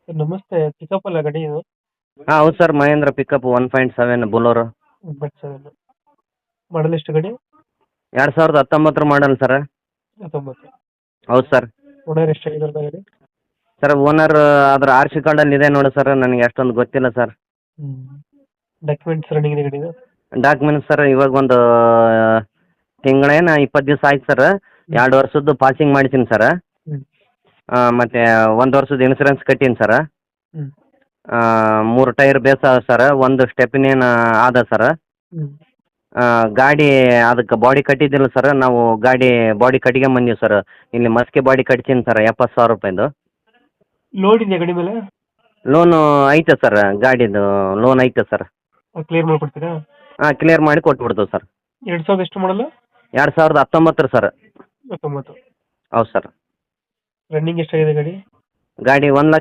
Sir ನಮಸ್ತೆ, pickup ಅಲ್ಲ ಗಾಡಿ ಇದು? ಹಾಂ ಹೌದು sir, Mahindra pickup 1.7 Bolero. But sir model ಎಷ್ಟು ಗಾಡಿ? 2019 ಮಾಡಲ್ ಸರ್. 19. ಹೌದು ಸರ್. ಓನರ್ ಎಷ್ಟಾಗಿದ್ದಾರೆ ಗಾಡಿ? ಸರ್ ಓನರ್ ಅದ್ರ ಆರ್ ಸಿ ಕಾರ್ಡಲ್ಲಿ ಇದೆ ನೋಡಿ ಸರ್, ನನಗೆ ಅಷ್ಟೊಂದು ಗೊತ್ತಿಲ್ಲ ಸರ್. ಹ್ಞೂ. ಡಾಕ್ಯುಮೆಂಟ್ಸ್ ರನ್ನಿಂಗ್ ಇದೆ ಗಾಡಿದು? ಡಾಕ್ಯುಮೆಂಟ್ಸ್ ಸರ್ ಇವಾಗ ಒಂದು ತಿಂಗಳೇನು 20 ದಿವಸ ಆಯ್ತು ಸರ್. 2 ವರ್ಷದ್ದು ಪಾಸಿಂಗ್ ಮಾಡಿದ್ದೀನಿ ಸರ್. ಹ್ಞೂ. ಮತ್ತು 1 ವರ್ಷದ ಇನ್ಸೂರೆನ್ಸ್ ಕಟ್ಟೀನಿ ಸರ್. ಹ್ಞೂ. 3 ಟೈರ್ ಬೇಸ್ ಅದ ಸರ್, ಒಂದು ಸ್ಟೆಪ್ನೇನು ಆದ ಸರ್. ಹ್ಞೂ. ಗಾಡಿ ಅದಕ್ಕೆ ಬಾಡಿ ಕಟ್ಟಿದ್ದಿಲ್ಲ ಸರ್, ನಾವು ಗಾಡಿ ಬಾಡಿ ಕಟ್ಕೊಂಬಂದೀವಿ ಸರ್. ಇಲ್ಲಿ ಮಸ್ಕಿ ಬಾಡಿ ಕಟ್ತೀನಿ ಸರ್, 70,000 ರೂಪಾಯಿದು. ಲೋನ್ ಇದೆಯಾ ಗಾಡಿ ಮೇಲೆ? ಲೋನು ಐತೆ ಸರ್, ಗಾಡಿದು ಲೋನ್ ಐತೆ ಸರ್. ಕ್ಲಿಯರ್ ಮಾಡಿಕೊಡ್ತೀರಾ? ಹಾಂ, ಕ್ಲಿಯರ್ ಮಾಡಿ ಕೊಟ್ಬಿಡ್ತೀವಿ ಸರ್. 2000 ಎಷ್ಟು ಮಾಡಲ್ಲ? 2019 ಸರ್. 19. ಹೌದು ಸರ್. ರನ್ನಿಂಗ್ ಎಷ್ಟಾಗಿದೆ ಗಾಡಿ? ಗಾಡಿ 1,20,000